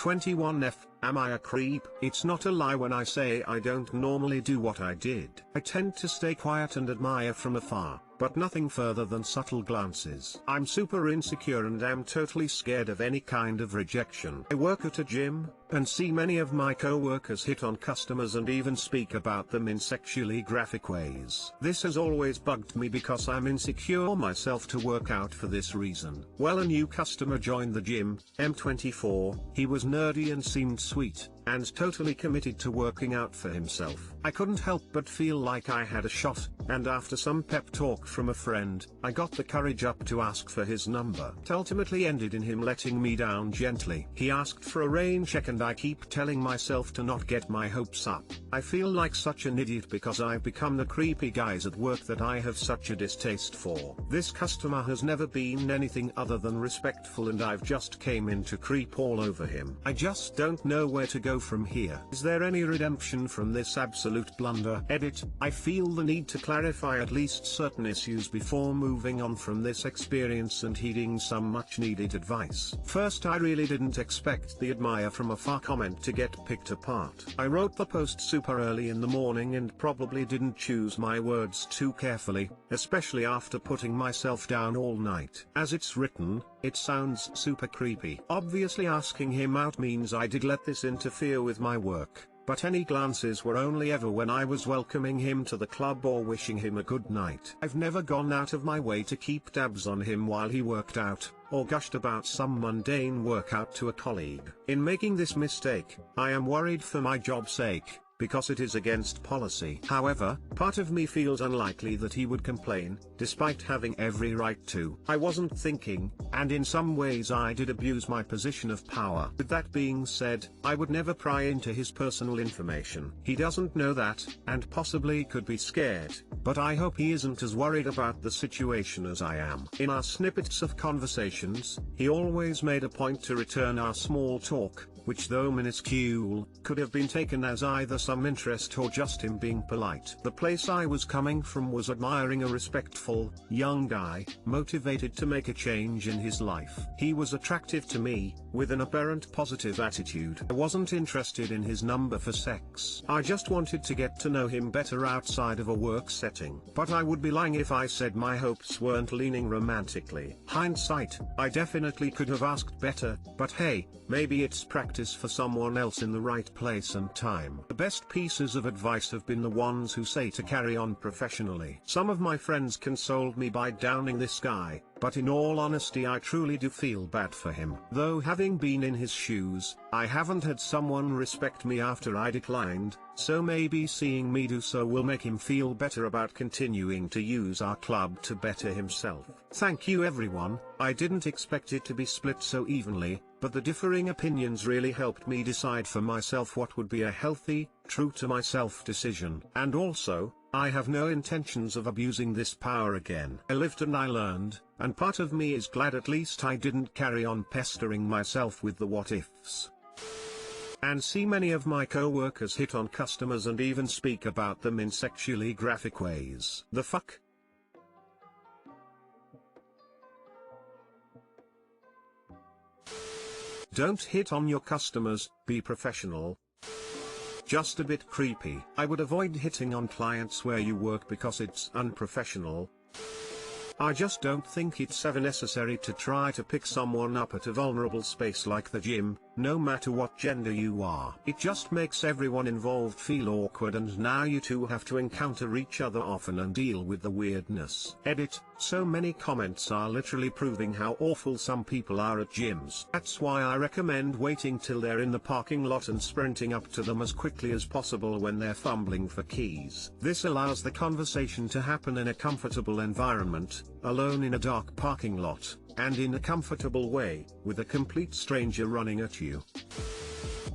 21F, am I a creep? It's not a lie when I say I don't normally do what I did. I tend to stay quiet and admire from afar, but nothing further than subtle glances. I'm super insecure and am totally scared of any kind of rejection. I work at a gym, and see many of my co-workers hit on customers and even speak about them in sexually graphic ways. This has always bugged me because I'm insecure myself to work out for this reason. Well, a new customer joined the gym, M24, he was nerdy and seemed sweet, and totally committed to working out for himself. I couldn't help but feel like I had a shot, and after some pep talk from a friend, I got the courage up to ask for his number. It ultimately ended in him letting me down gently. He asked for a rain check and I keep telling myself to not get my hopes up. I feel like such an idiot because I've become the creepy guys at work that I have such a distaste for. This customer has never been anything other than respectful and I've just came in to creep all over him. I just don't know where to go from here. Is there any redemption from this absolute blunder? Edit. I feel the need to clarify at least certain issues before moving on from this experience and heeding some much needed advice. First, I really didn't expect the admire from afar comment to get picked apart. I wrote the post super early in the morning and probably didn't choose my words too carefully, especially after putting myself down all night. As it's written, it sounds super creepy. Obviously asking him out means I did let this interfere with my work, but any glances were only ever when I was welcoming him to the club or wishing him a good night. I've never gone out of my way to keep tabs on him while he worked out, or gushed about some mundane workout to a colleague. In making this mistake, I am worried for my job's sake, because it is against policy. However, part of me feels unlikely that he would complain, despite having every right to. I wasn't thinking, and in some ways I did abuse my position of power. With that being said, I would never pry into his personal information. He doesn't know that, and possibly could be scared, but I hope he isn't as worried about the situation as I am. In our snippets of conversations, he always made a point to return our small talk, which though minuscule, could have been taken as either some interest or just him being polite. The place I was coming from was admiring a respectful, young guy, motivated to make a change in his life. He was attractive to me, with an apparent positive attitude. I wasn't interested in his number for sex. I just wanted to get to know him better outside of a work setting. But I would be lying if I said my hopes weren't leaning romantically. Hindsight, I definitely could have asked better, but hey, maybe it's practice for someone else in the right place and time. The best pieces of advice have been the ones who say to carry on professionally. Some of my friends consoled me by downing this guy, but in all honesty I truly do feel bad for him. Though having been in his shoes, I haven't had someone respect me after I declined, so maybe seeing me do so will make him feel better about continuing to use our club to better himself. Thank you everyone. I didn't expect it to be split so evenly, but the differing opinions really helped me decide for myself what would be a healthy, true to myself decision. And also, I have no intentions of abusing this power again. I lived and I learned, and part of me is glad at least I didn't carry on pestering myself with the what-ifs. And see many of my co-workers hit on customers and even speak about them in sexually graphic ways. The fuck? Don't hit on your customers, be professional. Just a bit creepy. I would avoid hitting on clients where you work because it's unprofessional. I just don't think it's ever necessary to try to pick someone up at a vulnerable space like the gym, no matter what gender you are. It just makes everyone involved feel awkward and now you two have to encounter each other often and deal with the weirdness. Edit. So many comments are literally proving how awful some people are at gyms. That's why I recommend waiting till they're in the parking lot and sprinting up to them as quickly as possible when they're fumbling for keys. This allows the conversation to happen in a comfortable environment, alone in a dark parking lot, and in a comfortable way, with a complete stranger running at you.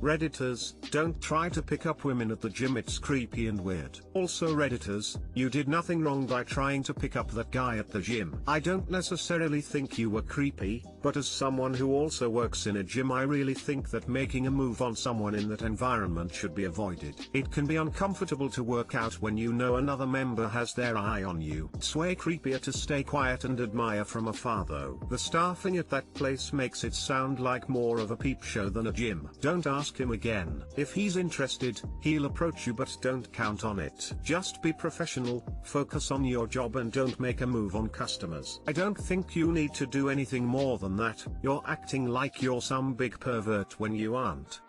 Redditors, don't try to pick up women at the gym, it's creepy and weird. Also Redditors, you did nothing wrong by trying to pick up that guy at the gym. I don't necessarily think you were creepy, but as someone who also works in a gym, I really think that making a move on someone in that environment should be avoided. It can be uncomfortable to work out when you know another member has their eye on you. It's way creepier to stay quiet and admire from afar though. The staffing at that place makes it sound like more of a peep show than a gym. Don't ask him again. If he's interested, he'll approach you, but don't count on it. Just be professional, focus on your job and don't make a move on customers. I don't think you need to do anything more than that. You're acting like you're some big pervert when you aren't.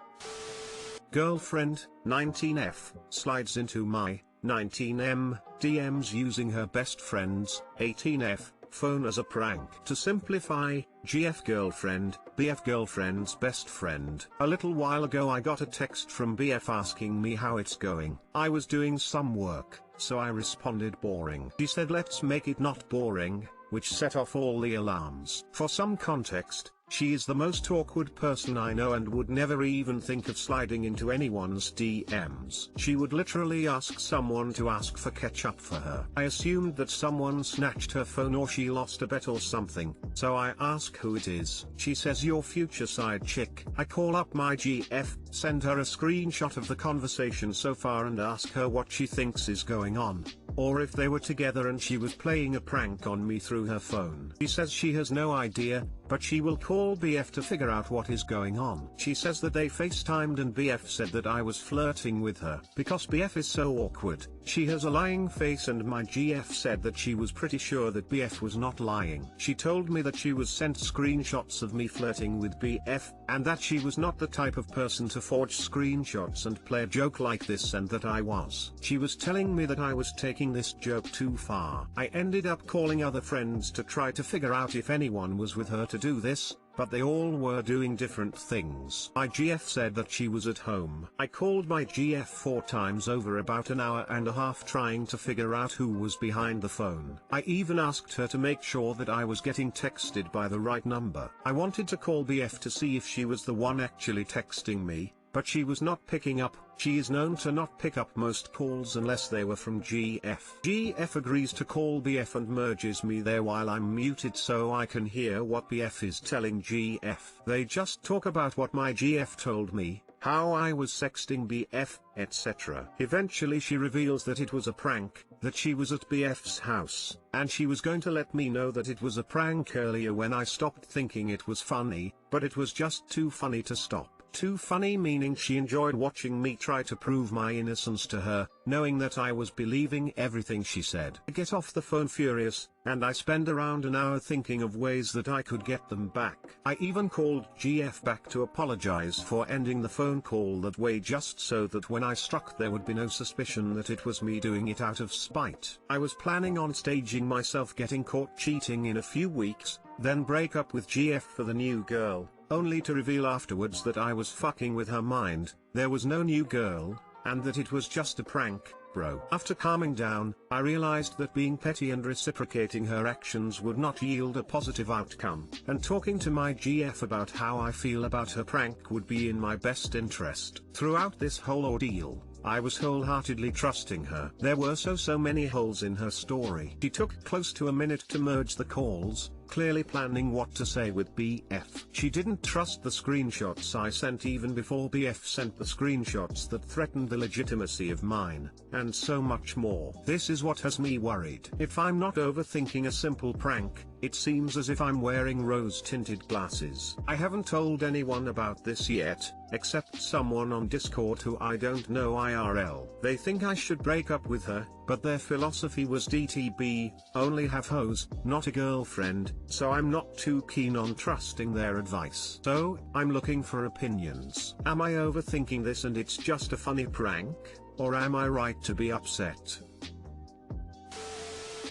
Girlfriend, 19F, slides into my 19M DMs using her best friend's 18F phone as a prank. To simplify, GF girlfriend, BF girlfriend's best friend. A little while ago I got a text from BF asking me how it's going. I was doing some work, so I responded boring. She said let's make it not boring, which set off all the alarms. For some context, she is the most awkward person I know and would never even think of sliding into anyone's DMs. She would literally ask someone to ask for ketchup for her. I assumed that someone snatched her phone or she lost a bet or something, so I ask who it is. She says your future side chick. I call up my GF, send her a screenshot of the conversation so far and ask her what she thinks is going on, or if they were together and she was playing a prank on me through her phone. She says she has no idea, but she will call BF to figure out what is going on. She says that they FaceTimed and BF said that I was flirting with her. Because BF is so awkward, she has a lying face and my GF said that she was pretty sure that BF was not lying. She told me that she was sent screenshots of me flirting with BF, and that she was not the type of person to forge screenshots and play a joke like this, and that I was. She was telling me that I was taking this joke too far. I ended up calling other friends to try to figure out if anyone was with her to do this, but they all were doing different things. My GF said that she was at home. I called my GF 4 times over about an hour and a half trying to figure out who was behind the phone. I even asked her to make sure that I was getting texted by the right number. I wanted to call BF to see if she was the one actually texting me, but she was not picking up. She is known to not pick up most calls unless they were from GF. GF agrees to call BF and merges me there while I'm muted so I can hear what BF is telling GF. They just talk about what my GF told me, how I was sexting BF, etc. Eventually she reveals that it was a prank, that she was at BF's house, and she was going to let me know that it was a prank earlier when I stopped thinking it was funny, but it was just too funny to stop. Too funny meaning she enjoyed watching me try to prove my innocence to her, knowing that I was believing everything she said. I get off the phone furious, and I spend around an hour thinking of ways that I could get them back. I even called GF back to apologize for ending the phone call that way just so that when I struck there would be no suspicion that it was me doing it out of spite. I was planning on staging myself getting caught cheating in a few weeks, then break up with GF for the new girl, only to reveal afterwards that I was fucking with her mind, there was no new girl, and that it was just a prank, bro. After calming down, I realized that being petty and reciprocating her actions would not yield a positive outcome, and talking to my GF about how I feel about her prank would be in my best interest. Throughout this whole ordeal, I was wholeheartedly trusting her. There were so many holes in her story. She took close to a minute to merge the calls, clearly planning what to say with BF. She didn't trust the screenshots I sent even before BF sent the screenshots that threatened the legitimacy of mine, and so much more. This is what has me worried. If I'm not overthinking a simple prank, it seems as if I'm wearing rose-tinted glasses. I haven't told anyone about this yet, except someone on Discord who I don't know IRL. They think I should break up with her, but their philosophy was DTB, only have hoes, not a girlfriend, so I'm not too keen on trusting their advice. So, I'm looking for opinions. Am I overthinking this and it's just a funny prank, or am I right to be upset?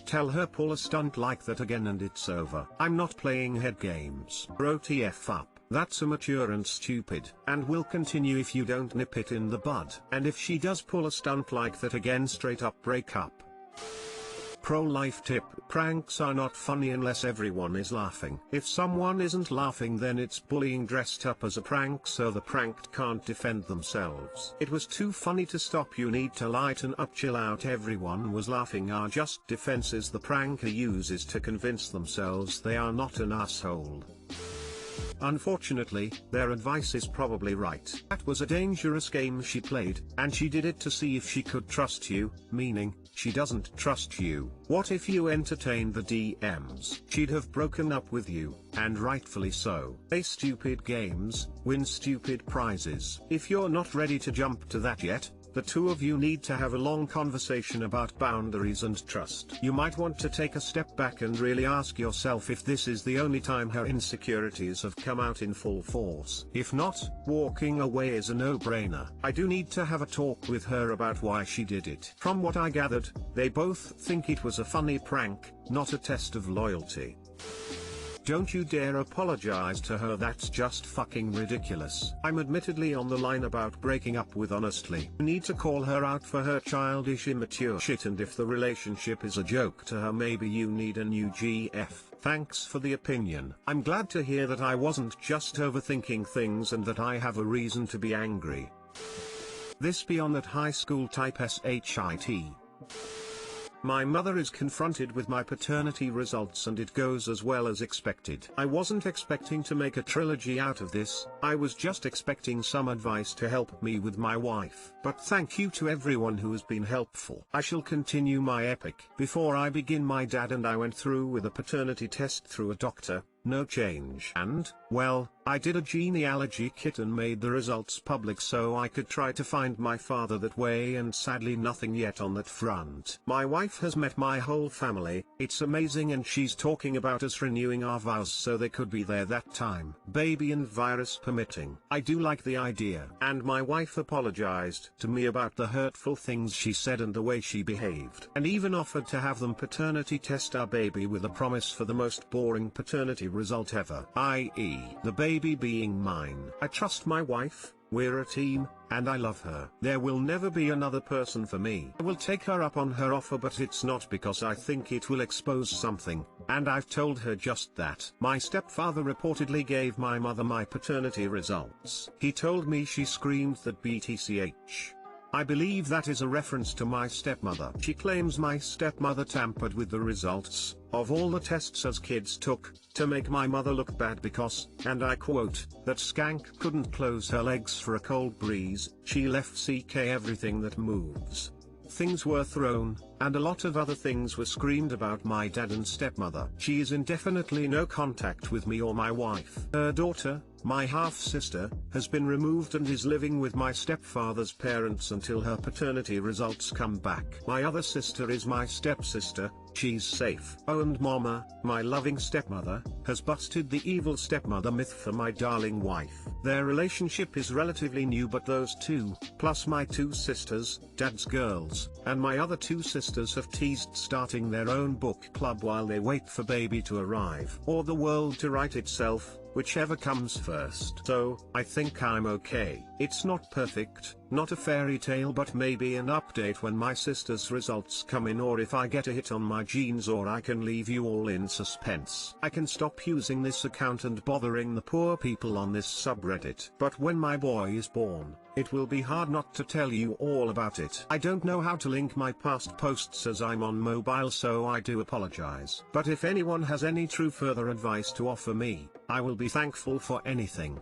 Tell her pull a stunt like that again and it's over. I'm not playing head games. Bro TF up. That's immature and stupid, and will continue if you don't nip it in the bud. And if she does pull a stunt like that again, straight up break up. Pro-life tip: pranks are not funny unless everyone is laughing. If someone isn't laughing, then it's bullying dressed up as a prank, so the pranked can't defend themselves. It was too funny to stop. You need to lighten up, chill out. Everyone was laughing are just defenses the pranker uses to convince themselves they are not an asshole. Unfortunately, their advice is probably right. That was a dangerous game she played, and she did it to see if she could trust you, meaning, she doesn't trust you. What if you entertained the DMs? She'd have broken up with you, and rightfully so. Play stupid games, win stupid prizes. If you're not ready to jump to that yet, the two of you need to have a long conversation about boundaries and trust. You might want to take a step back and really ask yourself if this is the only time her insecurities have come out in full force. If not, walking away is a no-brainer. I do need to have a talk with her about why she did it. From what I gathered, they both think it was a funny prank, not a test of loyalty. Don't you dare apologize to her, that's just fucking ridiculous. I'm admittedly on the line about breaking up with honestly. You need to call her out for her childish immature shit, and if the relationship is a joke to her, maybe you need a new GF. Thanks for the opinion. I'm glad to hear that I wasn't just overthinking things and that I have a reason to be angry. This beyond that high school type shit. My mother is confronted with my paternity results and it goes as well as expected. I wasn't expecting to make a trilogy out of this, I was just expecting some advice to help me with my wife. But thank you to everyone who has been helpful. I shall continue my epic. Before I begin, my dad and I went through with a paternity test through a doctor. No change. And, well, I did a genealogy kit and made the results public so I could try to find my father that way, and sadly nothing yet on that front. My wife has met my whole family, it's amazing, and she's talking about us renewing our vows so they could be there that time. Baby and virus permitting. I do like the idea. And my wife apologized to me about the hurtful things she said and the way she behaved. And even offered to have them paternity test our baby with a promise for the most boring paternity result ever, i.e., the baby being mine. I trust my wife, we're a team, and I love her. There will never be another person for me. I will take her up on her offer, but it's not because I think it will expose something, and I've told her just that. My stepfather reportedly gave my mother my paternity results. He told me she screamed that BTCH. I believe that is a reference to my stepmother. She claims my stepmother tampered with the results of all the tests as kids took, to make my mother look bad because, and I quote, that skank couldn't close her legs for a cold breeze, she left CK everything that moves. Things were thrown, and a lot of other things were screamed about my dad and stepmother. She is indefinitely no contact with me or my wife. Her daughter, my half-sister, has been removed and is living with my stepfather's parents until her paternity results come back. My other sister is my stepsister, she's safe. Oh, and Mama, my loving stepmother, has busted the evil stepmother myth for my darling wife. Their relationship is relatively new, but those two, plus my two sisters, Dad's girls, and my other two sisters have teased starting their own book club while they wait for baby to arrive, or the world to right itself, whichever comes first. So, I think I'm okay. It's not perfect, not a fairy tale, but maybe an update when my sister's results come in, or if I get a hit on my genes, or I can leave you all in suspense. I can stop using this account and bothering the poor people on this subreddit. But when my boy is born, it will be hard not to tell you all about it. I don't know how to link my past posts as I'm on mobile, so I do apologize. But if anyone has any true further advice to offer me, I will be thankful for anything.